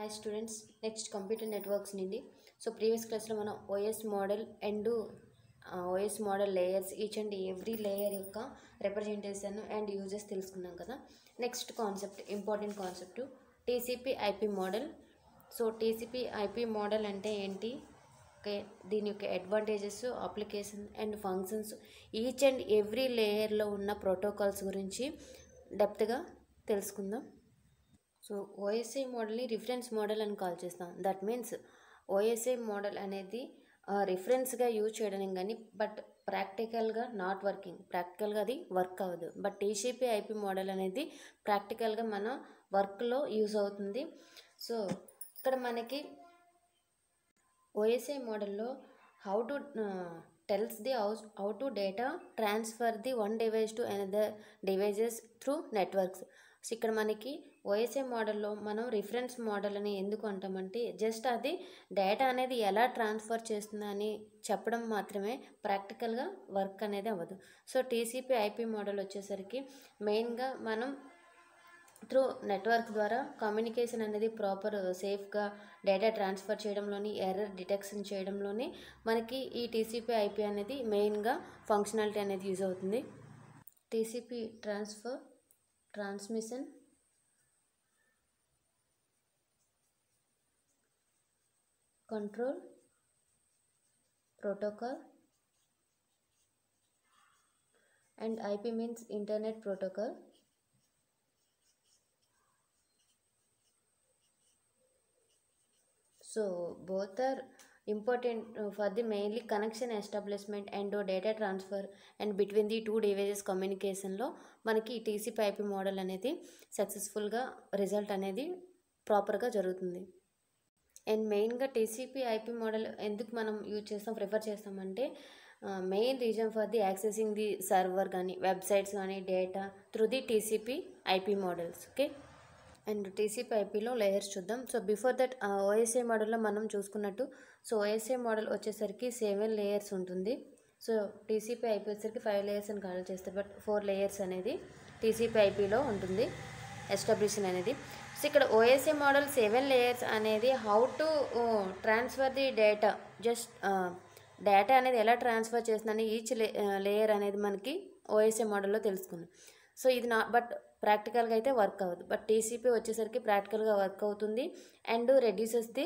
Hi students, next computer networks nindi. So previous class lo mana OS model and OS model layers, each and every layer yokka representation and uses telusukunnam kada. Next concept, important concept, TCP IP model. So TCP IP model ante enti, okay, దీని యొక్క advantages, application and functions, each and every లేయర్లో ఉన్న protocols గురించి డెప్త్గా తెలుసుకుందాం. So OSI మోడల్ని reference model అని call చేస్తాం. దట్ మీన్స్ ఓఎస్ఐ మోడల్ అనేది రిఫరెన్స్గా యూజ్ చేయడానికి కానీ, బట్ ప్రాక్టికల్గా నాట్ వర్కింగ్, ప్రాక్టికల్గా అది వర్క్ అవ్వదు. బట్ టీసీపీ ఐపీ మోడల్ అనేది ప్రాక్టికల్గా మన వర్క్లో యూజ్ అవుతుంది. సో ఇక్కడ మనకి ఓఎస్ఐ మోడల్లో how to tells the how to data transfer the one device to another devices through networks. So ఇక్కడ మనకి ఓఎస్ఐ మోడల్లో మనం రిఫరెన్స్ మోడల్ అని ఎందుకు అంటామంటే, జస్ట్ అది డేటా అనేది ఎలా ట్రాన్స్ఫర్ చేస్తుందని చెప్పడం మాత్రమే, ప్రాక్టికల్గా వర్క్ అనేది అవ్వదు. సో టీసీపీ ఐపీ మోడల్ వచ్చేసరికి మెయిన్గా మనం త్రూ నెట్వర్క్ ద్వారా కమ్యూనికేషన్ అనేది ప్రాపర్ సేఫ్గా డేటా ట్రాన్స్ఫర్ చేయడంలోని, ఎర్రర్ డిటెక్షన్ చేయడంలోని మనకి ఈ టీసీపీ ఐపీ అనేది మెయిన్గా ఫంక్షనాలిటీ అనేది యూజ్ అవుతుంది. TCP transfer transmission control protocol and IP means internet protocol. So both are important for the mainly connection establishment and data transfer and between the two devices communication లో మనకి TCP IP model అనేది సక్సెస్ఫుల్గా result అనేది ప్రాపర్గా జరుగుతుంది. And మెయిన్గా TCP IP model ఎందుకు మనం యూజ్ చేస్తాం, ప్రిఫర్ చేస్తామంటే, main reason for the accessing the server కానీ వెబ్సైట్స్ కానీ data through the TCP IP models. Okay, and TCP ఐపీలో లేయర్స్ చూద్దాం. సో బిఫోర్ దట్ ఓఎస్ఐ మోడల్లో మనం చూసుకున్నట్టు, సో ఓఎస్ఐ మోడల్ వచ్చేసరికి 7 లేయర్స్ ఉంటుంది. సో టీసీపీ ఐపీ వచ్చేసరికి 5 లేయర్స్ అని కాల్ చేస్తారు, బట్ 4 లేయర్స్ అనేది టీసీపీ ఐపీలో ఉంటుంది ఎస్టాబ్లిషన్ అనేది. సో ఇక్కడ ఓఎస్ఐ మోడల్ 7 లేయర్స్ అనేది how to transfer the data, just data అనేది ఎలా ట్రాన్స్ఫర్ చేస్తుందని ఈచ్ లేయర్ అనేది మనకి ఓఎస్ఐ మోడల్లో తెలుసుకున్నాం. సో ఇది బట్ ప్రాక్టికల్గా అయితే వర్క్ అవ్వదు. బట్ టీసీపీ వచ్చేసరికి ప్రాక్టికల్గా వర్క్ అవుతుంది and reduces the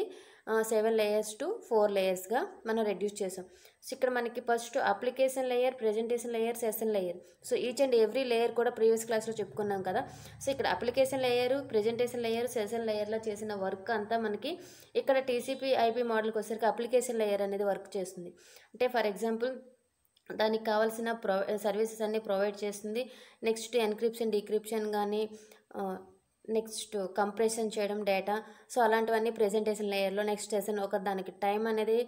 7 layers to 4 లేయర్స్గా మనం రెడ్యూస్ చేసాం. సో ఇక్కడ మనకి first application layer, presentation layer, session layer. So each and every layer కూడా ప్రీవియస్ క్లాస్లో చెప్పుకున్నాం కదా. సో ఇక్కడ application layer, presentation layer, session లేయర్లో చేసిన వర్క్ అంతా మనకి ఇక్కడ టీసీపీ ఐపీ మోడల్కి వచ్చేసరికి అప్లికేషన్ లేయర్ అనేది వర్క్ చేస్తుంది. అంటే ఫర్ ఎగ్జాంపుల్ దానికి కావాల్సిన సర్వీసెస్ అన్నీ ప్రొవైడ్ చేస్తుంది. నెక్స్ట్ ఎన్క్రిప్షన్, డీక్రిప్షన్ కానీ, నెక్స్ట్ కంప్రెషన్ చేయడం డేటా, సో అలాంటివన్నీ ప్రెజెంటేషన్ లేయర్లో. నెక్స్ట్ సెషన్ ఒక దానికి టైం అనేది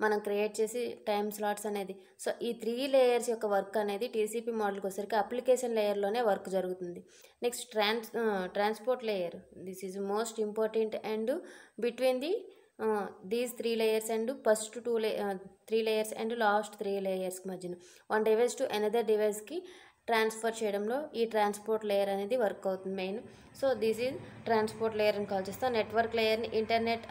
మనం క్రియేట్ చేసి టైం స్లాట్స్ అనేది. సో ఈ 3 లేయర్స్ యొక్క వర్క్ అనేది టీసీపీ మోడల్కి వచ్చేసరికి అప్లికేషన్ లేయర్లోనే వర్క్ జరుగుతుంది. Next transport layer, this is most important and between the these 3 layers and first 3 layers and last 3 layers మధ్యన వన్ డివైస్ టు అనదర్ డివైస్కి ట్రాన్స్ఫర్ చేయడంలో ఈ ట్రాన్స్పోర్ట్ లేయర్ అనేది వర్క్ అవుతుంది main. So this is transport layer అని call చేస్తాం. నెట్వర్క్ లేయర్ని ఇంటర్నెట్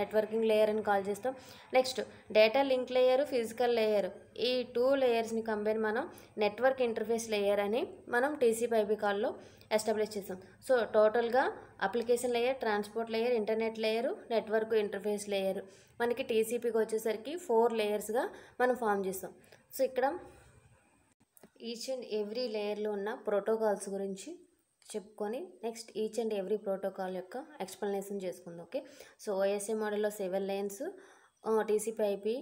నెట్వర్కింగ్ లేయర్ అని కాల్ చేస్తాం. Next data link layer, physical layer, ఈ 2 లేయర్స్ని కంబైన్ మనం నెట్వర్క్ ఇంటర్ఫేస్ లేయర్ అని మనం టీసీపీ ఐపీ కాల్లో ఎస్టాబ్లిష్ చేస్తాం. సో టోటల్గా application layer, transport layer, internet layer, network interface layer మనకి టీసీపీకి వచ్చేసరికి 4 లేయర్స్గా మనం ఫామ్ చేస్తాం. సో ఇక్కడ ఈచ్ అండ్ ఎవ్రీ లేయర్లో ఉన్న ప్రోటోకాల్స్ గురించి చెప్పుకొని next each and every protocol యొక్క ఎక్స్ప్లెనేషన్ చేసుకుందాం. ఓకే, సో ఓఎస్ఐ మోడల్లో 7 లేయర్స్, టీసీపీ ఐపీ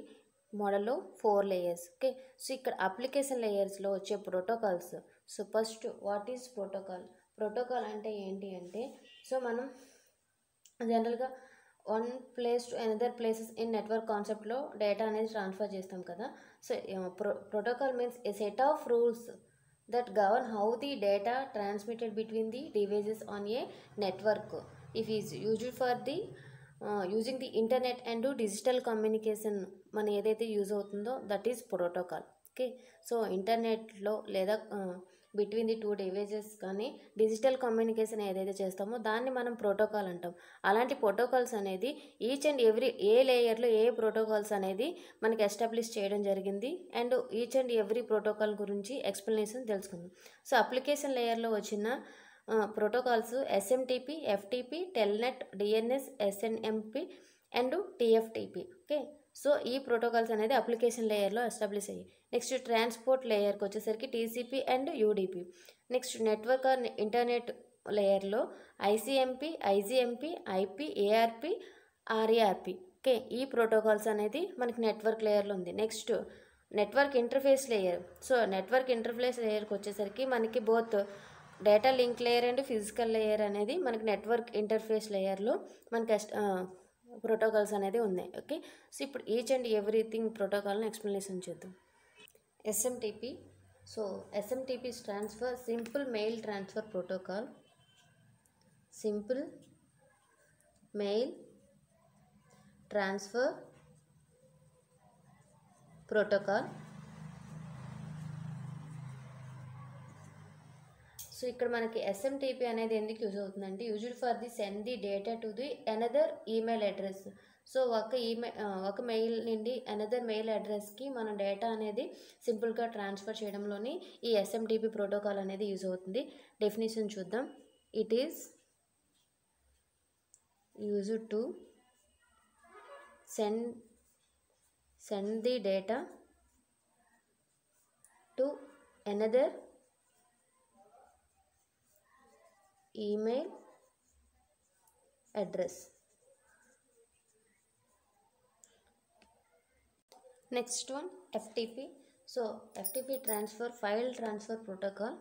మోడల్లో 4 లేయర్స్. ఓకే, సో ఇక్కడ అప్లికేషన్ లేయర్స్లో వచ్చే protocols. So first what is protocol? Protocol అంటే ఏంటి అంటే, సో మనం జనరల్గా one place to another places in network కాన్సెప్ట్లో డేటా అనేది ట్రాన్స్ఫర్ చేస్తాం కదా. So protocol means A set of rules that govern how the data transmitted between the devices on a network if is used for the using the internet and digital communication మన ఏదైతే use అవుతుందో that is protocol. Okay, so ఇంటర్నెట్లో లేదా between the 2 devices కానీ digital communication ఏదైతే చేస్తామో దాన్ని మనం ప్రోటోకాల్ అంటాం. అలాంటి ప్రోటోకాల్స్ అనేది ఈచ్ అండ్ ఎవ్రీ ఏ లేయర్లో ఏ ప్రోటోకాల్స్ అనేది మనకి ఎస్టాబ్లిష్ చేయడం జరిగింది. And each and every protocol గురించి ఎక్స్ప్లెనేషన్ తెలుసుకుందాం. సో అప్లికేషన్ లేయర్లో వచ్చిన protocols SMTP, FTP, telnet, DNS, SNMP and TFTP. Okay, so ఈ ప్రోటోకాల్స్ అనేది అప్లికేషన్ లేయర్లో ఎస్టాబ్లిష్ అయ్యాయి. నెక్స్ట్ ట్రాన్స్పోర్ట్ లేయర్కి వచ్చేసరికి TCP and UDP. Next network or internet లేయర్లో ICMP, IGMP, IP, ARP, RARP. Okay, ఈ ప్రోటోకాల్స్ అనేది మనకి నెట్వర్క్ లేయర్లో ఉంది. Next network interface layer. So network interface లేయర్కి వచ్చేసరికి మనకి both data link layer and physical layer అనేది మనకి నెట్వర్క్ ఇంటర్ఫేస్ లేయర్లో మనకి ప్రోటోకాల్స్ అనేది ఉన్నాయి. ఓకే, సో ఇప్పుడు ఈచ్ అండ్ ఎవ్రీథింగ్ ప్రోటోకాల్ని ఎక్స్ప్లెనేషన్ చేద్దాం. SMTP. So SMTP stands for simple mail transfer protocol. Simple mail transfer protocol. So ఇక్కడ మనకి ఎస్ఎంటిపి అనేది ఎందుకు యూజ్ అవుతుందంటే used for the send the data to the another email address. So ఒక mail నుండి another mail అడ్రస్కి మన data అనేది సింపుల్గా ట్రాన్స్ఫర్ చేయడంలోని ఈ ఎస్ఎంటిపి ప్రోటోకాల్ అనేది యూజ్ అవుతుంది. డెఫినేషన్ చూద్దాం. It is used to send the data to another email address. Next one, FTP. So FTP transfer file transfer protocol.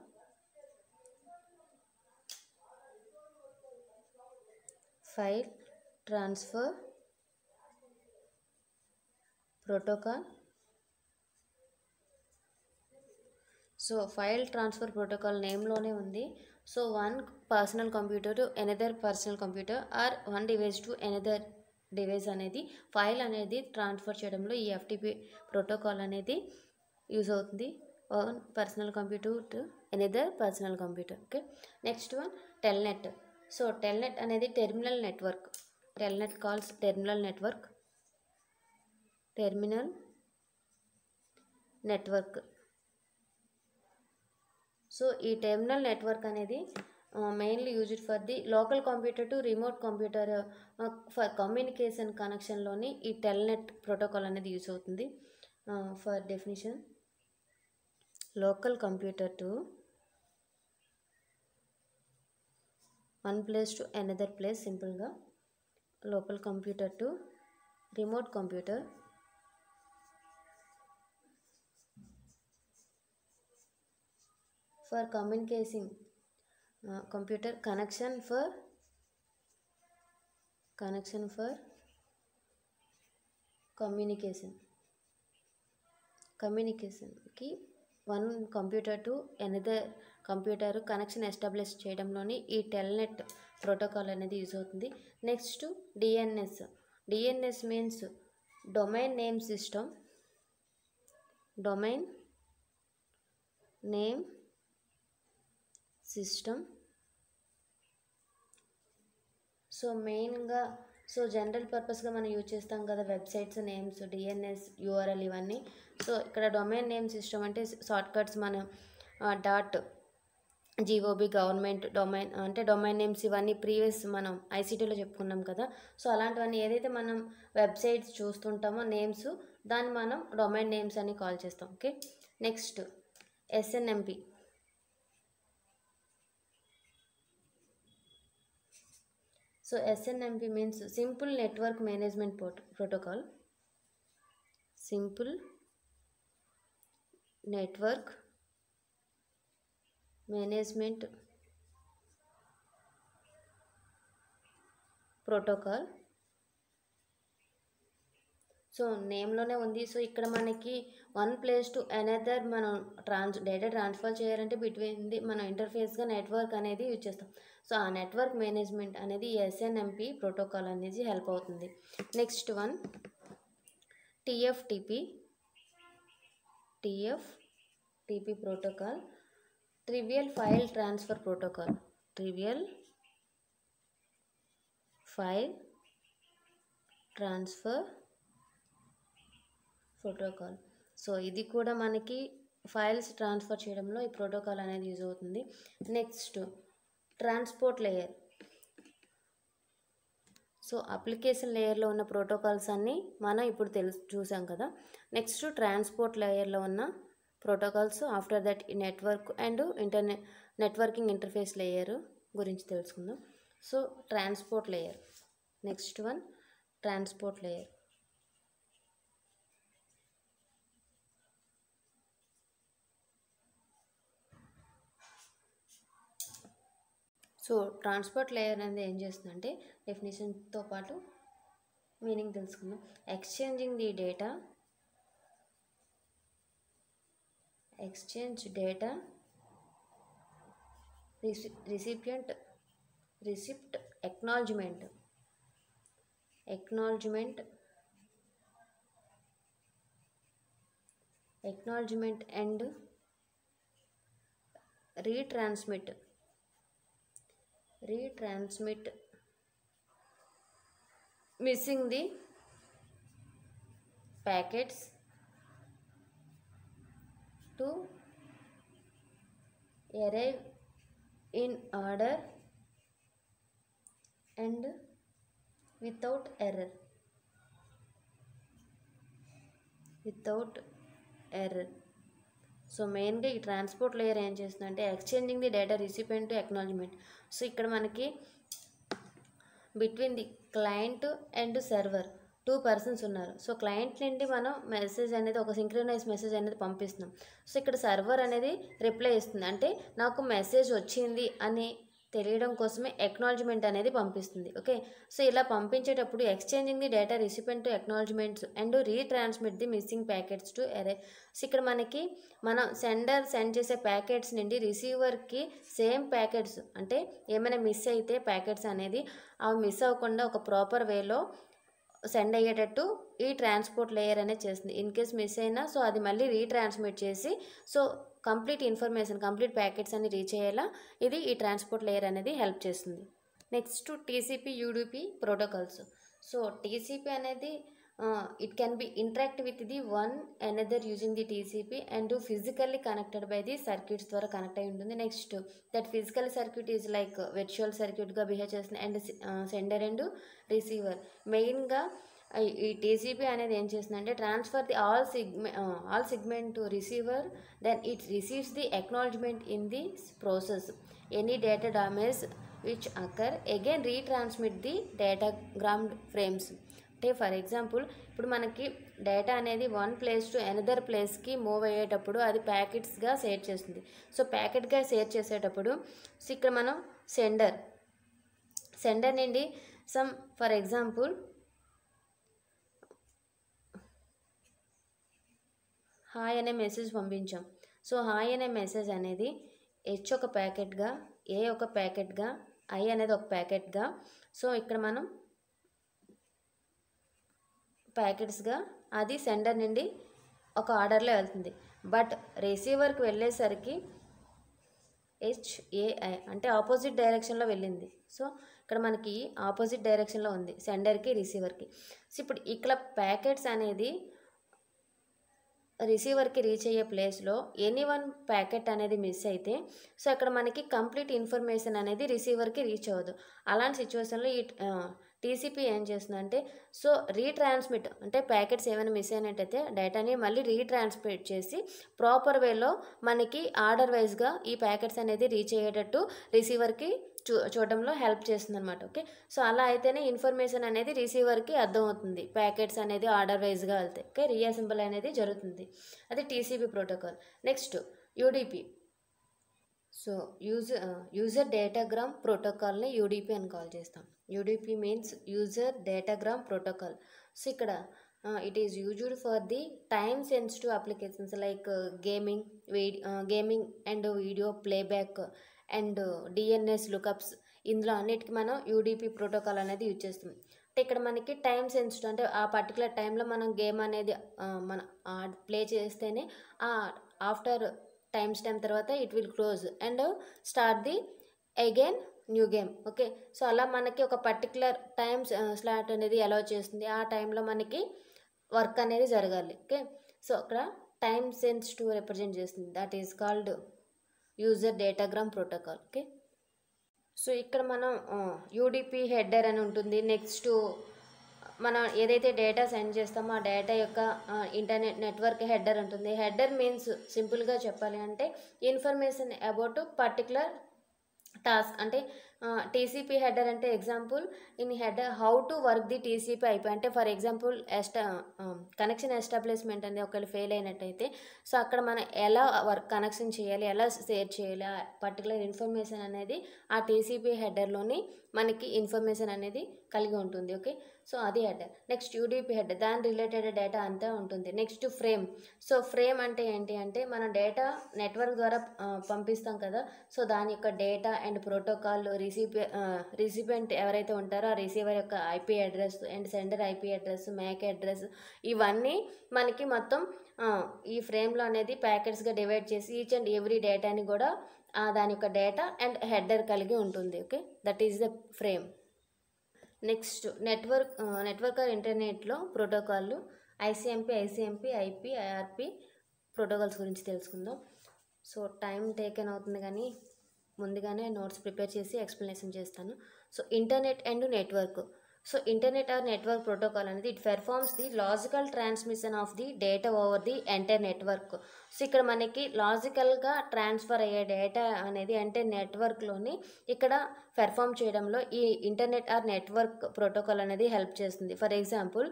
File transfer protocol. So file transfer protocol నేమ్లోనే ఉంది. So one personal computer to another personal computer or one device to another device అనేది file అనేది transfer చేయడంలో ఈ FTP protocol అనేది use అవుతుంది. One personal computer to another personal computer. Okay, next one telnet. So telnet అనేది terminal network. Telnet calls terminal network. Terminal network. So ఈ terminal network అనేది mainly used for the local computer to remote computer for communication కనెక్షన్లోని ఈ telnet protocol అనేది use అవుతుంది. For definition, local computer to one place to another place. సింపుల్గా local computer to remote computer for communicating computer connection for communication కి one computer to another computer connection establish చేయడంలోని ఈ telnet protocol అనేది use అవుతుంది. Next DNS. DNS means domain name system. Domain name system. So మెయిన్గా general పర్పస్గా మనం use చేస్తాం కదా వెబ్సైట్స్ నేమ్స్, డిఎన్ఎస్, యూఆర్ఎల్ ఇవన్నీ. సో ఇక్కడ డొమైన్ నేమ్ సిస్టమ్ అంటే షార్ట్కట్స్ మనం .gov గవర్నమెంట్ డొమైన్ అంటే డొమైన్ నేమ్స్ ఇవన్నీ ప్రీవియస్ మనం ఐసీటీలో చెప్పుకున్నాం కదా. సో అలాంటివన్నీ ఏదైతే మనం వెబ్సైట్స్ చూస్తుంటామో నేమ్స్ దాన్ని మనం డొమైన్ నేమ్స్ అని కాల్ చేస్తాం. Okay, next SNMP. So SNMP means Simple Network Management Protocol. Simple Network Management Protocol. So నేమ్లోనే ఉంది. సో ఇక్కడ మనకి వన్ ప్లేస్ టు అనదర్ మనం డేటా ట్రాన్స్ఫర్ చేయాలంటే బిట్వీన్ ది మనం ఇంటర్ఫేస్గా నెట్వర్క్ అనేది యూజ్ చేస్తాం. సో ఆ నెట్వర్క్ మేనేజ్మెంట్ అనేది ఎస్ఎన్ఎంపి ప్రోటోకాల్ అనేది హెల్ప్ అవుతుంది. Next one TFTP protocol. Trivial File Transfer Protocol. Trivial File Transfer Protocol. So ఇది కూడా మనకి ఫైల్స్ ట్రాన్స్ఫర్ చేయడంలో ఈ ప్రోటోకాల్ అనేది యూజ్ అవుతుంది. Next transport layer. So application లేయర్లో ఉన్న ప్రోటోకాల్స్ అన్నీ మనం ఇప్పుడు చూసాం కదా. నెక్స్ట్ ట్రాన్స్పోర్ట్ లేయర్లో ఉన్న protocols, after that network and networking interface layer గురించి తెలుసుకుందాం. So transport layer, next one transport layer. So transport layer అనేది ఏం చేస్తుందంటే డెఫినేషన్తో పాటు మీనింగ్ తెలుసుకుందాం. Exchanging the data, exchange data, recipient, receipt, acknowledgement, acknowledgement and retransmit missing the packets to arrive in order and without error. So మెయిన్గా ఈ transport layer ఏం చేస్తుందంటే exchanging the data recipient to acknowledgement. So ఇక్కడ మనకి between the client and server 2 persons ఉన్నారు. So client నుండి మనం message అనేది ఒక సింక్రనైజ్ మెసేజ్ అనేది పంపిస్తున్నాం. సో ఇక్కడ సర్వర్ అనేది రిప్లై ఇస్తుంది, అంటే నాకు మెసేజ్ వచ్చింది అని తెలియడం కోసమే ఎక్నాలజ్మెంట్ అనేది పంపిస్తుంది. ఓకే, సో ఇలా పంపించేటప్పుడు exchanging the data recipient to acknowledgements and retransmit the missing packets to అరే. సో ఇక్కడ మనకి మనం సెండ్ చేసే ప్యాకెట్స్ నుండి రిసీవర్కి సేమ్ ప్యాకెట్స్, అంటే ఏమైనా మిస్ అయితే ప్యాకెట్స్ అనేది అవి మిస్ అవ్వకుండా ఒక ప్రాపర్ వేలో సెండ్ అయ్యేటట్టు ఈ ట్రాన్స్పోర్ట్ లేయర్ అనేది చేస్తుంది. ఇన్ కేస్ మిస్ అయినా సో అది మళ్ళీ రీట్రాన్స్మిట్ చేసి so complete information, complete packets అన్ని రీచ్ అయ్యేలా ఇది ఈ ట్రాన్స్పోర్ట్ లేయర్ అనేది హెల్ప్ చేస్తుంది. Next TCP UDP protocols. So TCP అనేది it can be interact with the one another using the TCP and physically connected by the circuits ద్వారా connect అయి ఉంటుంది. Next that physical circuit is like virtual సర్క్యూట్గా behave చేస్తుంది and sender and receiver. మెయిన్గా ఈ TCP అనేది ఏం చేస్తుందంటే transfer the all segment to receiver, then it receives the acknowledgement in the process. Any data damage which occur again retransmit the datagram frames. అంటే for example ఇప్పుడు మనకి data అనేది one place to another ప్లేస్కి move అయ్యేటప్పుడు అది ప్యాకెట్స్గా share చేస్తుంది. So ప్యాకెట్గా షేర్ చేసేటప్పుడు సో ఇక్కడ మనం సెండర్ నుండి సమ్ ఫర్ ఎగ్జాంపుల్ హాయ్ అనే మెసేజ్ పంపించాం. సో హాయ్ అనే మెసేజ్ అనేది హెచ్ ఒక ప్యాకెట్గా, ఏ ఒక ప్యాకెట్గా, ఐ అనేది ఒక ప్యాకెట్గా, సో ఇక్కడ మనం ప్యాకెట్స్గా అది సెండర్ నుండి ఒక ఆర్డర్లో వెళ్తుంది. బట్ రిసీవర్కి వెళ్ళేసరికి హెచ్ఏఐ అంటే ఆపోజిట్ డైరెక్షన్లో వెళ్ళింది. సో ఇక్కడ మనకి ఆపోజిట్ డైరెక్షన్లో ఉంది సెండర్కి రిసీవర్కి. సో ఇప్పుడు ఇక్కడ ప్యాకెట్స్ అనేది రిసీవర్కి రీచ్ అయ్యే ప్లేస్లో ఎనీ వన్ ప్యాకెట్ అనేది మిస్ అయితే సో అక్కడ మనకి కంప్లీట్ ఇన్ఫర్మేషన్ అనేది రిసీవర్కి రీచ్ అవ్వదు. అలాంటి సిచ్యువేషన్లో ఈ టీసీపీ ఏం చేస్తుందంటే సో రీట్రాన్స్మిట్ అంటే ప్యాకెట్స్ ఏమైనా మిస్ అయినట్టయితే డేటాని మళ్ళీ రీట్రాన్స్మిట్ చేసి ప్రాపర్ వేలో మనకి ఆర్డర్ వైజ్గా ఈ ప్యాకెట్స్ అనేది రీచ్ అయ్యేటట్టు రిసీవర్కి చూడడంలో హెల్ప్ చేస్తుంది అనమాట. ఓకే, సో అలా అయితేనే ఇన్ఫర్మేషన్ అనేది రిసీవర్కి అర్థమవుతుంది, ప్యాకెట్స్ అనేది ఆర్డర్ వైజ్గా వెళ్తాయి. ఓకే, రీఅసెంబుల్ అనేది జరుగుతుంది. అది TCP protocol. Next UDP. So user datagram ప్రోటోకాల్ని యూడీపీ అని కాల్ చేస్తాం. UDP means user datagram protocol. So ఇక్కడ it is used for the time sensitive applications like gaming and video playback and DNS lookups. ఇందులో అన్నిటికీ మనం UDP protocol అనేది use చేస్తాం. అంటే ఇక్కడ మనకి టైం సెన్సిటివ్ అంటే ఆ పర్టికులర్ టైంలో మనం గేమ్ అనేది మనం ప్లే చేస్తేనే ఆఫ్టర్ టైం స్టాంప్ తర్వాత it will close and start the again new game. Okay, so అలా మనకి ఒక పర్టికులర్ టైం స్లాట్ అనేది అలౌ చేస్తుంది. ఆ టైంలో మనకి వర్క్ అనేది జరగాలి. ఓకే, సో అక్కడ టైం సెన్స్ టు రిప్రజెంట్ చేస్తుంది. That is called user datagram protocol. Okay, so ఇక్కడ మనం యూడిపి హెడర్ అని ఉంటుంది. నెక్స్ట్ మనం ఏదైతే డేటా సెండ్ చేస్తామో ఆ డేటా యొక్క ఇంటర్నెట్ నెట్వర్క్ హెడర్ ఉంటుంది. హెడర్ మీన్స్ సింపుల్గా చెప్పాలి అంటే ఇన్ఫర్మేషన్ అబౌట్ పర్టికులర్ టాస్క్. అంటే టీసీపీ హెడర్ అంటే example in header how to work the TCP అయిపోయి అంటే ఫర్ ఎగ్జాంపుల్ కనెక్షన్ ఎస్టాబ్లిష్మెంట్ అనేది ఒకవేళ ఫెయిల్ అయినట్టయితే సో అక్కడ మనం ఎలా వర్క్ కనెక్షన్ చేయాలి, ఎలా షేర్ చేయాలి ఆ పర్టికులర్ ఇన్ఫర్మేషన్ అనేది ఆ టీసీపీ హెడర్లోని మనకి ఇన్ఫర్మేషన్ అనేది కలిగి ఉంటుంది. ఓకే, సో అది హెడర్. నెక్స్ట్ యూడిపి హెడర్, దాని రిలేటెడ్ డేటా అంతా ఉంటుంది. Next frame. సో ఫ్రేమ్ అంటే ఏంటి అంటే మనం డేటా నెట్వర్క్ ద్వారా పంపిస్తాం కదా, సో దాని యొక్క డేటా అండ్ ప్రోటోకాల్ రిసిపియంట్ ఎవరైతే ఉంటారో ఆ రిసీవర్ యొక్క IP address and sender IP address, MAC address, ఇవన్నీ మనకి మొత్తం ఈ ఫ్రేమ్లో అనేది ప్యాకెట్స్గా డివైడ్ చేసి ఈచ్ అండ్ ఎవ్రీ డేటాని కూడా దాని యొక్క డేటా అండ్ హెడర్ కలిగి ఉంటుంది. Okay, that is the frame. Next network or ఇంటర్నెట్లో ప్రోటోకాల్లు ఐసీఎంపీ, ఐపీ, ఐఆర్పి ప్రోటోకాల్స్ గురించి తెలుసుకుందాం. సో టైం టేకెన్ అవుతుంది కానీ ముందుగానే నోట్స్ ప్రిపేర్ చేసి ఎక్స్ప్లెనేషన్ చేస్తాను. So internet and network. So internet or network protocol అనేది it performs the logical transmission of the data over the entire network. So ఇక్కడ మనకి లాజికల్గా ట్రాన్స్ఫర్ అయ్యే డేటా అనేది అంటే నెట్వర్క్లోని ఇక్కడ పెర్ఫామ్ చేయడంలో ఈ ఇంటర్నెట్ ఆర్ నెట్వర్క్ ప్రోటోకాల్ అనేది హెల్ప్ చేస్తుంది. For example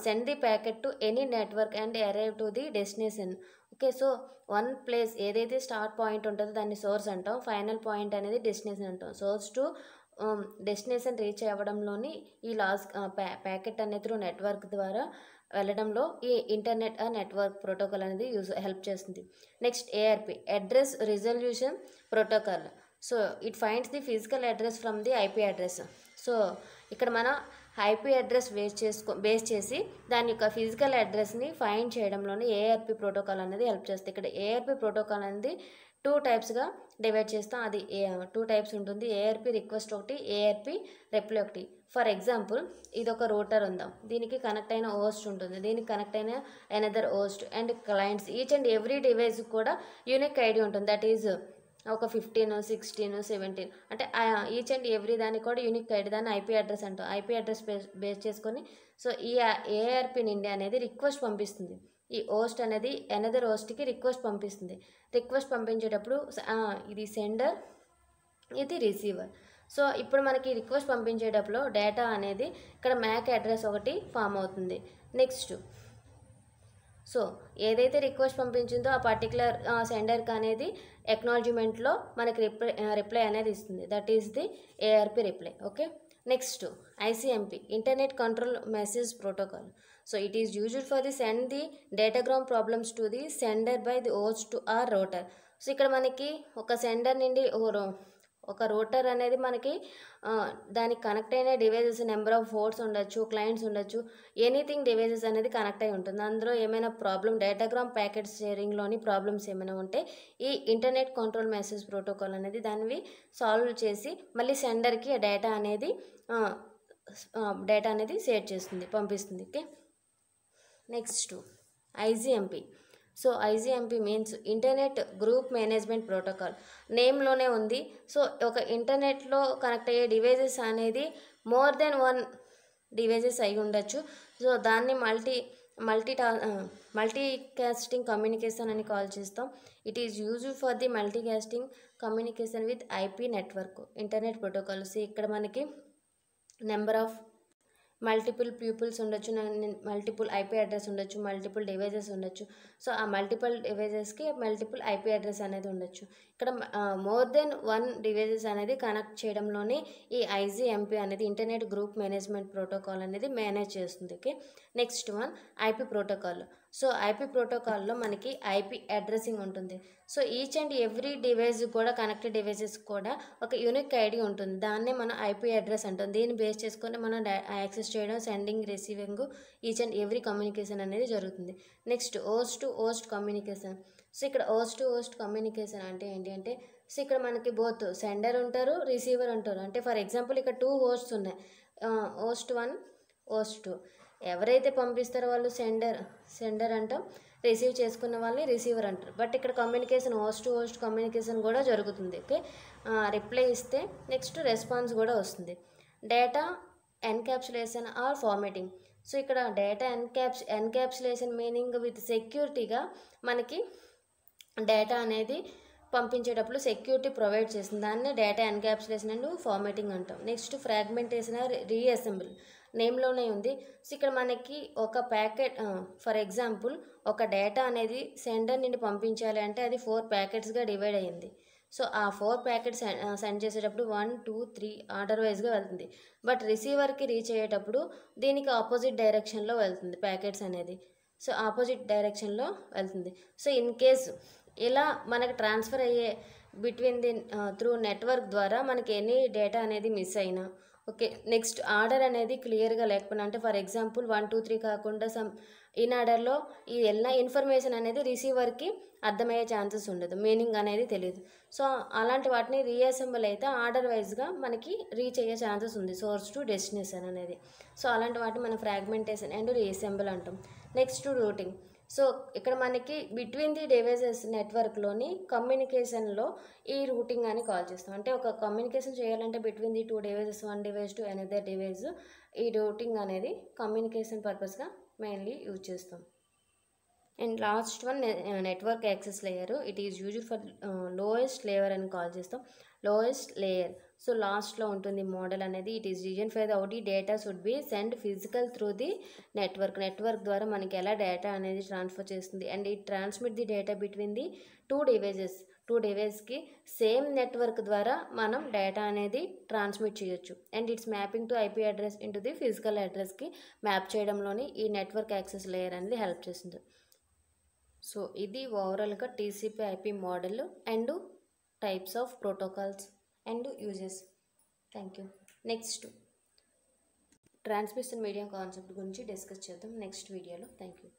send the packet to any network and arrive to the destination. Okay, so one place ఏదైతే స్టార్ట్ పాయింట్ ఉంటుందో దాన్ని సోర్స్ అంటాం, ఫైనల్ పాయింట్ అనేది డెస్టినేషన్ అంటాం. సోర్స్ టు డెస్టినేషన్ రీచ్ అవ్వడంలోని ఈ packet అనేది త్రూ నెట్వర్క్ ద్వారా వెళ్ళడంలో ఈ ఇంటర్నెట్ నెట్వర్క్ ప్రోటోకాల్ అనేది హెల్ప్ చేస్తుంది. Next ARP, address resolution protocol. So it finds the physical address from the IP address. So ఇక్కడ మనం ఐపీ అడ్రస్ బేస్ చేసి దాని యొక్క ఫిజికల్ అడ్రస్ని ఫైండ్ చేయడంలోని ఏఆర్పి ప్రోటోకాల్ అనేది హెల్ప్ చేస్తుంది. ఇక్కడ ఏఆర్పి ప్రోటోకాల్ అనేది 2 టైప్స్గా డివైడ్ చేస్తాం. అది 2 టైప్స్ ఉంటుంది. ఏఆర్పి రిక్వెస్ట్ ఒకటి, ఏఆర్పి రిప్లై ఒకటి. ఫర్ ఎగ్జాంపుల్ ఇది ఒక రూటర్ ఉందాం, దీనికి కనెక్ట్ అయిన హోస్ట్ ఉంటుంది, దీనికి కనెక్ట్ అయిన another host and clients. Each and every device కూడా యూనిక్ ఐడి ఉంటుంది. దట్ ఈజ్ ఒక 15, 16, 17 అంటే ఈచ్ అండ్ ఎవ్రీ దానికి కూడా యూనిక్ ఐడి, దాన్ని ఐపీ అడ్రస్ అంటాం. ఐపీ అడ్రస్ బేస్ చేసుకొని సో ఈ ఏఆర్పి నుండి అనేది రిక్వెస్ట్ పంపిస్తుంది. ఈ హోస్ట్ అనేది అనదర్ హోస్ట్కి రిక్వెస్ట్ పంపిస్తుంది. రిక్వెస్ట్ పంపించేటప్పుడు ఇది సెండర్, ఇది రిసీవర్. సో ఇప్పుడు మనకి రిక్వెస్ట్ పంపించేటప్పుడు డేటా అనేది ఇక్కడ మ్యాక్ అడ్రస్ ఒకటి ఫామ్ అవుతుంది. నెక్స్ట్ సో ఏదైతే రిక్వెస్ట్ పంపించిందో ఆ పర్టికులర్ సెండర్కి అనేది ఎక్నాలజ్మెంట్లో మనకి రిప్లై అనేది ఇస్తుంది. That is the ARP reply. Okay, next ICMP, internet control message protocol. So it is used for the send the datagram problems to the sender by the host or router. So ఇక్కడ మనకి ఒక sender నుండి ఒక router అనేది మనకి దానికి connect అయిన devices number of hosts ఉండొచ్చు, క్లయింట్స్ ఉండొచ్చు, ఎనీథింగ్ డివైజెస్ అనేది కనెక్ట్ అయి ఉంటుంది. అందులో ఏమైనా ప్రాబ్లం డేటాగ్రామ్ ప్యాకెట్ షేరింగ్లోని ప్రాబ్లమ్స్ ఏమైనా ఉంటే ఈ ఇంటర్నెట్ కంట్రోల్ మెసేజ్ ప్రోటోకాల్ అనేది దానివి సాల్వ్ చేసి మళ్ళీ సెండర్కి డేటా అనేది షేర్ చేస్తుంది, పంపిస్తుంది. Okay, next IGMP. So IGMP means internet group management protocol. నేమ్లోనే ఉంది. సో ఒక ఇంటర్నెట్లో కనెక్ట్ అయ్యే డివైజెస్ అనేది మోర్ దెన్ 1 డివైజెస్ అయి ఉండొచ్చు. సో దాన్ని మల్టీకాస్టింగ్ కమ్యూనికేషన్ అని కాల్ చేస్తాం. It is used for the multicasting communication with IP network internet protocols. ఇక్కడ మనకి నెంబర్ ఆఫ్ మల్టిపుల్ పీపుల్స్ ఉండొచ్చు, మల్టిపుల్ ఐపీ అడ్రస్ ఉండొచ్చు, మల్టిపుల్ డివైజెస్ ఉండొచ్చు. సో ఆ మల్టిపుల్ డివైజెస్కి మల్టిపుల్ ఐపీ అడ్రస్ అనేది ఉండొచ్చు. ఇక్కడ మోర్ దెన్ 1 డివైజెస్ అనేది కనెక్ట్ చేయడంలోనే ఈ ఐజీఎంపీ అనేది ఇంటర్నెట్ గ్రూప్ మేనేజ్మెంట్ ప్రోటోకాల్ అనేది మేనేజ్ చేస్తుంది. Okay, next one IP protocol. So IP ప్రోటోకాల్లో మనకి ఐపీ అడ్రసింగ్ ఉంటుంది. So each and every device కూడా కనెక్టెడ్ డివైసెస్ కూడా ఒక యూనిక్ ఐడి ఉంటుంది, దాన్నే మనం ఐపీ అడ్రస్ అంటాం. దీన్ని బేస్ చేసుకొని మనం యాక్సెస్ చేయడం, sending, receiving each and every communication అనేది జరుగుతుంది. Next host to host communication. So ఇక్కడ హోస్ట్ టు హోస్ట్ కమ్యూనికేషన్ అంటే ఏంటి అంటే, సో ఇక్కడ మనకి బోత్ సెండర్ ఉంటారు, రిసీవర్ ఉంటారు. అంటే ఫర్ ఎగ్జాంపుల్ ఇక్కడ 2 హోస్ట్స్ ఉన్నాయి, హోస్ట్ 1, హోస్ట్ 2. ఎవరైతే పంపిస్తారో వాళ్ళు సెండర్ అంటాం, రిసీవ్ చేసుకున్న వాళ్ళని రిసీవర్ అంటారు. బట్ ఇక్కడ communication host to host communication కూడా జరుగుతుంది. ఓకే, రిప్లై ఇస్తే నెక్స్ట్ రెస్పాన్స్ కూడా వస్తుంది. Data encapsulation or formatting. So ఇక్కడ డేటా ఎన్క్యాప్సులేషన్ మీనింగ్ విత్ సెక్యూరిటీగా మనకి డేటా అనేది పంపించేటప్పుడు సెక్యూరిటీ ప్రొవైడ్ చేస్తుంది. దాన్ని డేటా ఎన్క్యాప్సులేషన్ అండ్ ఫార్మేటింగ్ అంటాం. నెక్స్ట్ ఫ్రాగ్మెంటేషన్ ఆర్ రీఅసెంబుల్, నేమ్లోనే ఉంది. సో ఇక్కడ మనకి ఒక ప్యాకెట్, ఫర్ ఎగ్జాంపుల్ ఒక డేటా అనేది సెండర్ నుండి పంపించాలి అంటే అది 4 ప్యాకెట్స్గా డివైడ్ అయ్యింది. సో ఆ 4 ప్యాకెట్స్ సెండ్ చేసేటప్పుడు 1, 2, 3 ఆర్డర్ వైజ్గా వెళ్తుంది. బట్ రిసీవర్కి రీచ్ అయ్యేటప్పుడు దీనికి ఆపోజిట్ డైరెక్షన్లో వెళ్తుంది ప్యాకెట్స్ అనేది. సో ఆపోజిట్ డైరెక్షన్లో వెళ్తుంది. సో ఇన్ కేస్ ఇలా మనకి ట్రాన్స్ఫర్ అయ్యే బిట్వీన్ ది త్రూ నెట్వర్క్ ద్వారా మనకి ఎనీ డేటా అనేది మిస్ అయినా, ఓకే, నెక్స్ట్ ఆర్డర్ అనేది క్లియర్గా లేకపోయినా, అంటే ఫర్ ఎగ్జాంపుల్ 1, 2, 3 కాకుండా సమ్ ఇన్ ఆర్డర్లో ఈ వెళ్ళిన ఇన్ఫర్మేషన్ అనేది రిసీవర్కి అర్థమయ్యే ఛాన్సెస్ ఉండదు, మీనింగ్ అనేది తెలియదు. సో అలాంటి వాటిని రీఅసెంబుల్ అయితే ఆర్డర్ వైజ్గా మనకి రీచ్ అయ్యే ఛాన్సెస్ ఉంది, సోర్స్ టు డెస్టినేషన్ అనేది. సో అలాంటి వాటిని మనం ఫ్రాగ్మెంటేషన్ అండ్ రీఅసెంబుల్ అంటాం. Next routing. సో ఇక్కడ మనకి బిట్వీన్ ది డివైజెస్ నెట్వర్క్లోని కమ్యూనికేషన్లో ఈ రూటింగ్ అని కాల్ చేస్తాం. అంటే ఒక కమ్యూనికేషన్ చేయాలంటే between the 2 devices, 1 device to another device, ఈ రూటింగ్ అనేది కమ్యూనికేషన్ పర్పస్గా మెయిన్లీ యూజ్ చేస్తాం. And last one network access layer. It is used for lowest layer అని కాల్ చేస్తాం, లోయెస్ట్ లేయర్. సో లాస్ట్లో ఉంటుంది మోడల్ అనేది. It is reason for the out data should be send physical through the network ద్వారా మనకి ఎలా data అనేది transfer చేస్తుంది. And it transmit the data between the 2 డివైజెస్కి same network ద్వారా మనం డేటా అనేది ట్రాన్స్మిట్ చేయొచ్చు. And it's mapping to IP address into the physical అడ్రస్కి మ్యాప్ చేయడంలోని ఈ నెట్వర్క్ యాక్సెస్ లేయర్ అనేది హెల్ప్ చేస్తుంది. సో ఇది ఓవరాల్గా TCP IP model and types of protocols and uses. Thank you. Next transmission medium concept గురించి discuss చేద్దాం next వీడియోలో. Thank you.